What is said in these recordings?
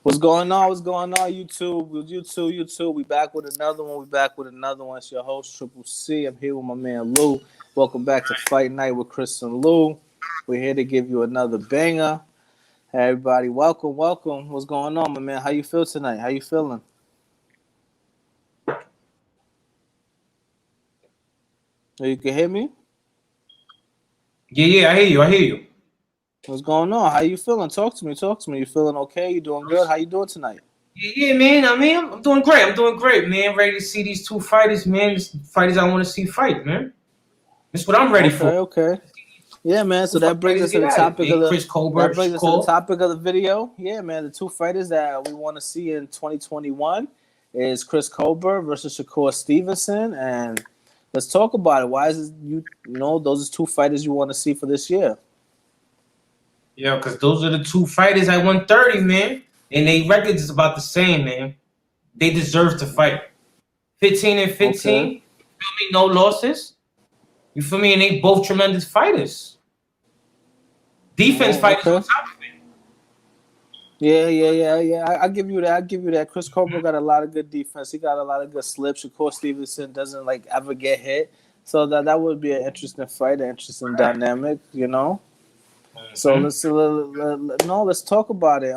What's going on? What's going on, YouTube? YouTube. We back with another one. It's your host, Triple C. I'm here with my man, Lou. Welcome back to Fight Night with Chris and Lou. We're here to give you another banger. Hey, everybody, welcome. What's going on, my man? How you feel tonight? How you feeling? You can hear me? Yeah, I hear you. What's going on? How you feeling? Talk to me. You feeling okay? You doing good? How you doing tonight? Yeah, man. I'm doing great, man. Ready to see these two fighters, man. These fighters I want to see fight, man. That's what I'm ready for. Okay. Yeah, man. So that brings us to the topic of the Chris Colbert, the video. Yeah, man. The two fighters that we want to see in 2021 is Chris Colbert versus Shakur Stevenson, and let's talk about it. Why is it, those are two fighters you want to see for this year? Yeah, because those are the two fighters at 130, man. And they records is about the same, man. They deserve to fight. 15-15. Okay. You feel me? No losses. You feel me? And they both tremendous fighters. Defense fighters on top of it. Yeah. I give you that. Chris Colbert got a lot of good defense. He got a lot of good slips. Shakur Stevenson doesn't ever get hit. So that would be an interesting fight, an interesting dynamic, So let's talk about it.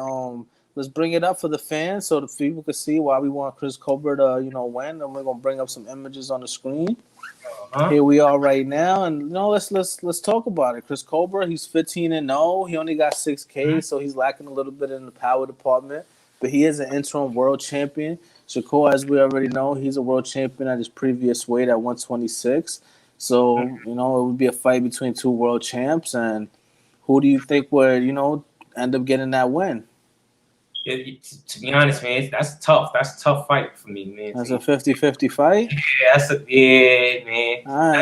Let's bring it up for the fans so the people can see why we want Chris Colbert to win, and we're gonna bring up some images on the screen. Here we are right now, and let's talk about it. Chris Colbert, he's 15-0. He only got 6K, so he's lacking a little bit in the power department, but he is an interim world champion. Shakur, as we already know, he's a world champion at his previous weight at 126. So it would be a fight between two world champs, and who do you think would end up getting that win? Yeah, to be honest, man, that's tough. That's a tough fight for me, man. That's a 50-50 fight? Yeah, man. All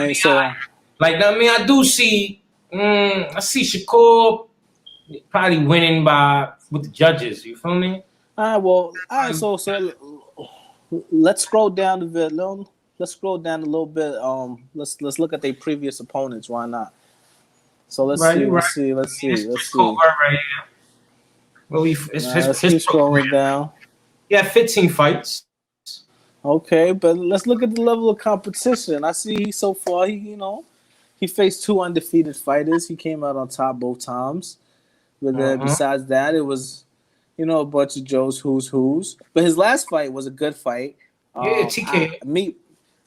right, I do see, I see Shakur probably winning with the judges. You feel me? All right. So let's scroll down a bit. Let's scroll down a little bit. Let's look at their previous opponents. Why not? So let's see. Colbert right here. Well, let's keep scrolling down. Yeah, 15 fights. Okay, but let's look at the level of competition. I see so far he faced two undefeated fighters. He came out on top both times. But then besides that, it was a bunch of Joe's who's. But his last fight was a good fight. TK.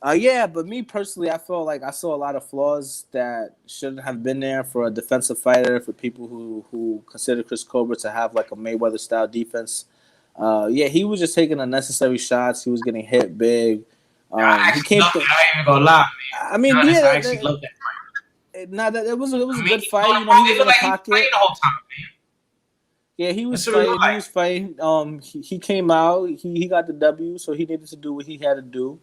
But me personally, I felt like I saw a lot of flaws that shouldn't have been there for a defensive fighter, for people who consider Chris Colbert to have a Mayweather-style defense. He was just taking unnecessary shots. He was getting hit big. I ain't even gonna lie, man. I mean, I actually love that fight. It was a good fight. He was in the pocket. He the whole time, man. Yeah, he was fighting. He came out. He got the W, so he needed to do what he had to do.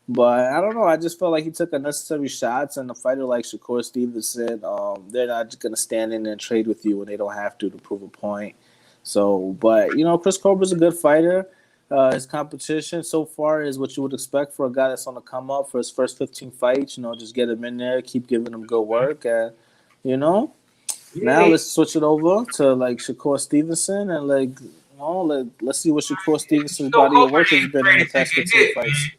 But I don't know. I just felt like he took unnecessary shots, and a fighter like Shakur Stevenson, they're not just gonna stand in there and trade with you when they don't have to prove a point. So, but Chris Colbert's a good fighter. His competition so far is what you would expect for a guy that's on the come up for his first 15 fights. Just get him in there, keep giving him good work, and now let's switch it over to Shakur Stevenson and let's see what Shakur Stevenson's body of work has been in the past 15 fights.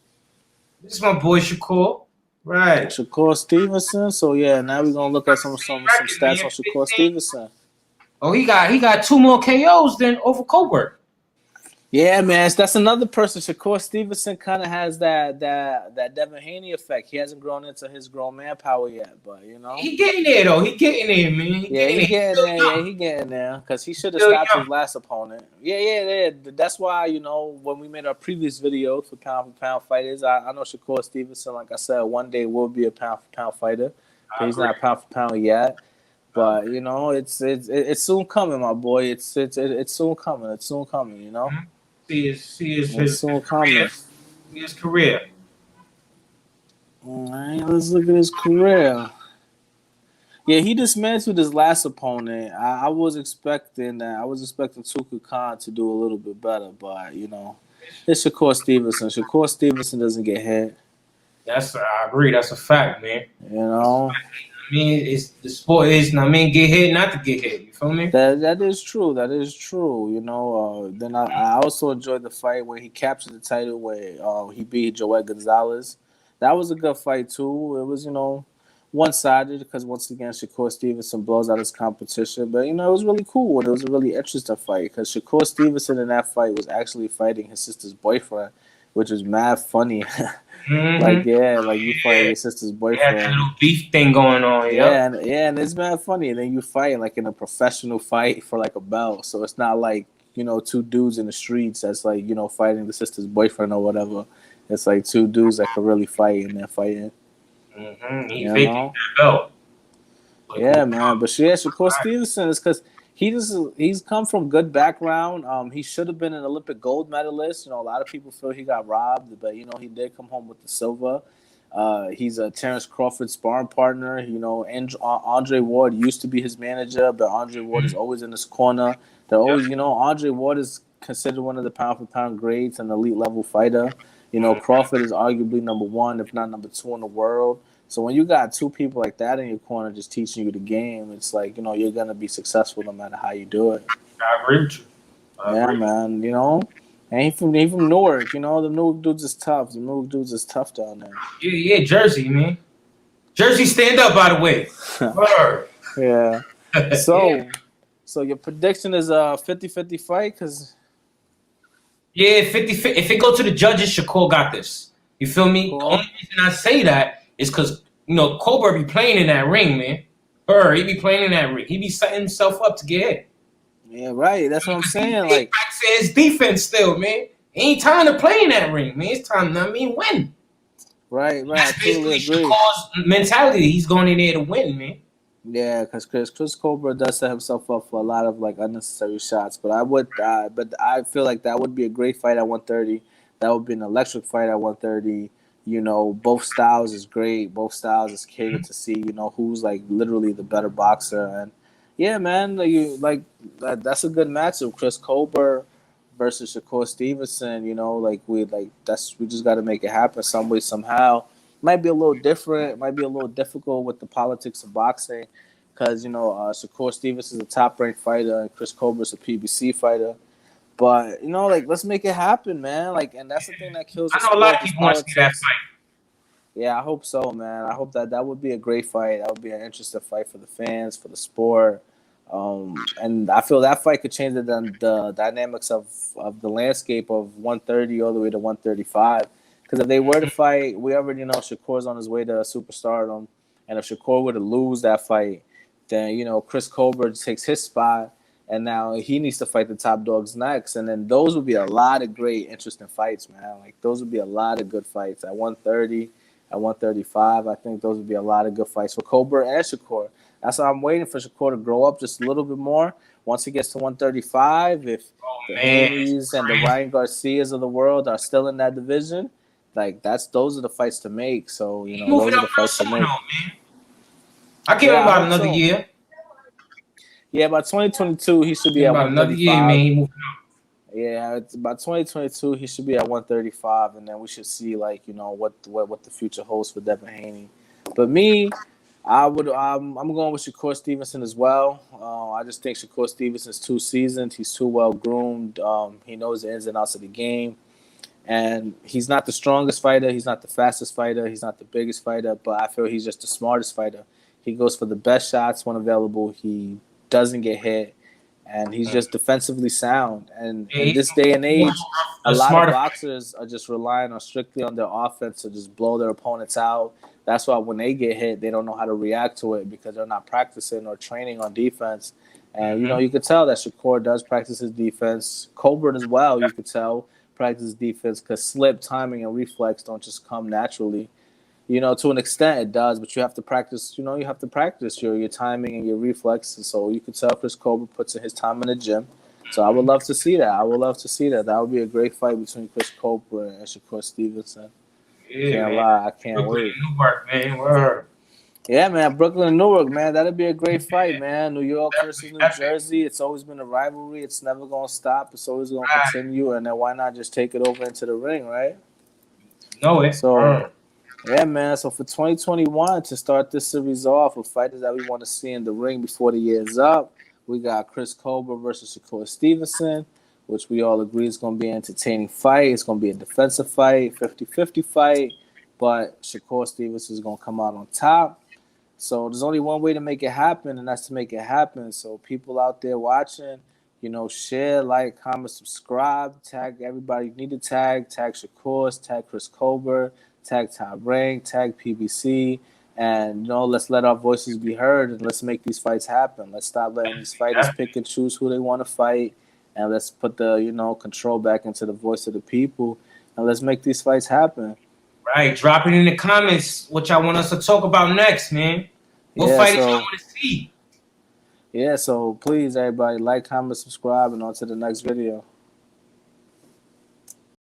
This is my boy Shakur, right? Shakur Stevenson. So now we're gonna look at some stats on Shakur Stevenson. Oh, he got 2 more KOs than over Colbert. Yeah, man, that's another person. Shakur Stevenson kind of has that Devin Haney effect. He hasn't grown into his grown man power yet, but he getting there though. He getting there, man. He getting there because he should have stopped his last opponent. Yeah. That's why when we made our previous video for pound for pound fighters, I know Shakur Stevenson, like I said, one day will be a pound for pound fighter. He's not pound for pound yet. But it's soon coming, my boy. It's soon coming. It's soon coming. See his career. All right, let's look at his career. Yeah, he dismantled his last opponent. I was expecting that. I was expecting Tuka Khan to do a little bit better, but it's Shakur Stevenson. Shakur Stevenson doesn't get hit. I agree. That's a fact, man. I mean, it's the sport is. I mean, get hit, not to get hit. You feel me? That is true. That is true. Then I also enjoyed the fight where he captured the title where he beat Joel Gonzalez. That was a good fight too. It was one sided because once again Shakur Stevenson blows out his competition, but it was really cool. It was a really interesting fight because Shakur Stevenson in that fight was actually fighting his sister's boyfriend, which was mad funny. Mm-hmm. Like you fight Yeah, your sister's they had that boyfriend. little beef thing going on. Yep. And it's mad funny. And then you fight like in a professional fight for like a belt. So it's not like, two dudes in the streets that's like, fighting the sister's boyfriend or whatever. It's like two dudes that could really fight and they're fighting. Mm-hmm. He You vacant know? that belt. Like, Yeah, man. But yeah, Shakur Stevenson is because he's come from good background. He should have been an Olympic gold medalist. A lot of people feel he got robbed, but he did come home with the silver. He's a Terrence Crawford sparring partner. Andre Ward used to be his manager, but Andre Ward is always in his corner. They're yep. always, Andre Ward is considered one of the pound for pound greats and elite level fighter. Crawford is arguably number one, if not number two in the world. So when you got two people like that in your corner just teaching you the game, it's like, you're gonna be successful no matter how you do it. I agree with you. Yeah, man, And he from Newark, the Newark dudes is tough. The Newark dudes is tough down there. Yeah, Jersey, man. Jersey, stand up, by the way. Word. Yeah. Yeah. So your prediction is a 50-50 fight? Yeah, 50. If it go to the judges, Shakur got this. You feel me? The Cool. only reason I say that is because Colbert be playing in that ring, man. He be playing in that ring. He be setting himself up to get hit. Yeah, right. That's what I'm saying. He practicing his defense still, man. Ain't time to play in that ring, man. It's time to win. Right. That's I totally basically agree. Shakur's mentality. He's going in there to win, man. Yeah, because Chris Colbert does set himself up for a lot of like unnecessary shots. But I feel like that would be a great fight at 130. That would be an electric fight at 130. Both styles is great. Both styles is catered to see. Who's like literally the better boxer. And yeah, man, that's a good matchup. Chris Colbert versus Shakur Stevenson. We just got to make it happen some way somehow. Might be a little different. Might be a little difficult with the politics of boxing, because Shakur Stevens is a top-ranked fighter and Chris Colbert's a PBC fighter. But let's make it happen, man. And that's the thing that kills the I know a sport. lot of people want to see that fight. Yeah, I hope so, man. I hope that would be a great fight. That would be an interesting fight for the fans, for the sport. And I feel that fight could change the dynamics of the landscape of 130 all the way to 135. Because if they were to fight, we already know Shakur's on his way to superstardom. And if Shakur were to lose that fight, then, Chris Colbert takes his spot. And now he needs to fight the top dogs next. And then those would be a lot of great, interesting fights, man. Those would be a lot of good fights. At 130, at 135, I think those would be a lot of good fights for Colbert and Shakur. That's why I'm waiting for Shakur to grow up just a little bit more. Once he gets to 135, if the Haney's and the Ryan Garcias of the world are still in that division, those are the fights to make. So those are the fights to make. Man. I give him about another year. Yeah, by 2022 he should be at 135. Another year, man. He moving up. Yeah, it's about 2022 he should be at 135, and then we should see what the future holds for Devin Haney. But me, I'm going with Shakur Stevenson as well. I just think Shakur Stevenson's too seasoned. He's too well groomed. He knows the ins and outs of the game. And he's not the strongest fighter. He's not the fastest fighter. He's not the biggest fighter. But I feel he's just the smartest fighter. He goes for the best shots when available. He doesn't get hit. And he's just defensively sound. And in this day and age, a lot of boxers are just relying strictly on their offense to just blow their opponents out. That's why when they get hit, they don't know how to react to it because they're not practicing or training on defense. And, you could tell that Shakur does practice his defense. Colbert as well, you could tell, practice defense because slip, timing, and reflex don't just come naturally. To an extent it does, but you have to practice, you have to practice your timing and your reflexes. So you could tell Chris Colbert puts in his time in the gym. So I would love to see that. That would be a great fight between Chris Colbert and Shakur Stevenson. Yeah, can't lie. I can't wait. Newark, man. Word. Yeah, man. Brooklyn and Newark, man. That'd be a great fight, man. New York versus New Jersey. It's always been a rivalry. It's never going to stop. It's always going to continue. And then why not just take it over into the ring, right? No way. So, Yeah, man. So for 2021, to start this series off with fighters that we want to see in the ring before the year is up, we got Chris Colbert versus Shakur Stevenson, which we all agree is going to be an entertaining fight. It's going to be a defensive fight, 50-50 fight, but Shakur Stevenson is going to come out on top. So there's only one way to make it happen, and that's to make it happen. So people out there watching, share, like, comment, subscribe, tag everybody you need to tag Shakur, tag Chris Colbert, tag Top Rank, tag PBC, and let's let our voices be heard and let's make these fights happen. Let's stop letting these fighters pick and choose who they want to fight, and let's put the control back into the voice of the people, and let's make these fights happen. Right, drop it in the comments what y'all want us to talk about next, man. What fighters y'all want to see? Yeah, so please, everybody, like, comment, subscribe, and on to the next video.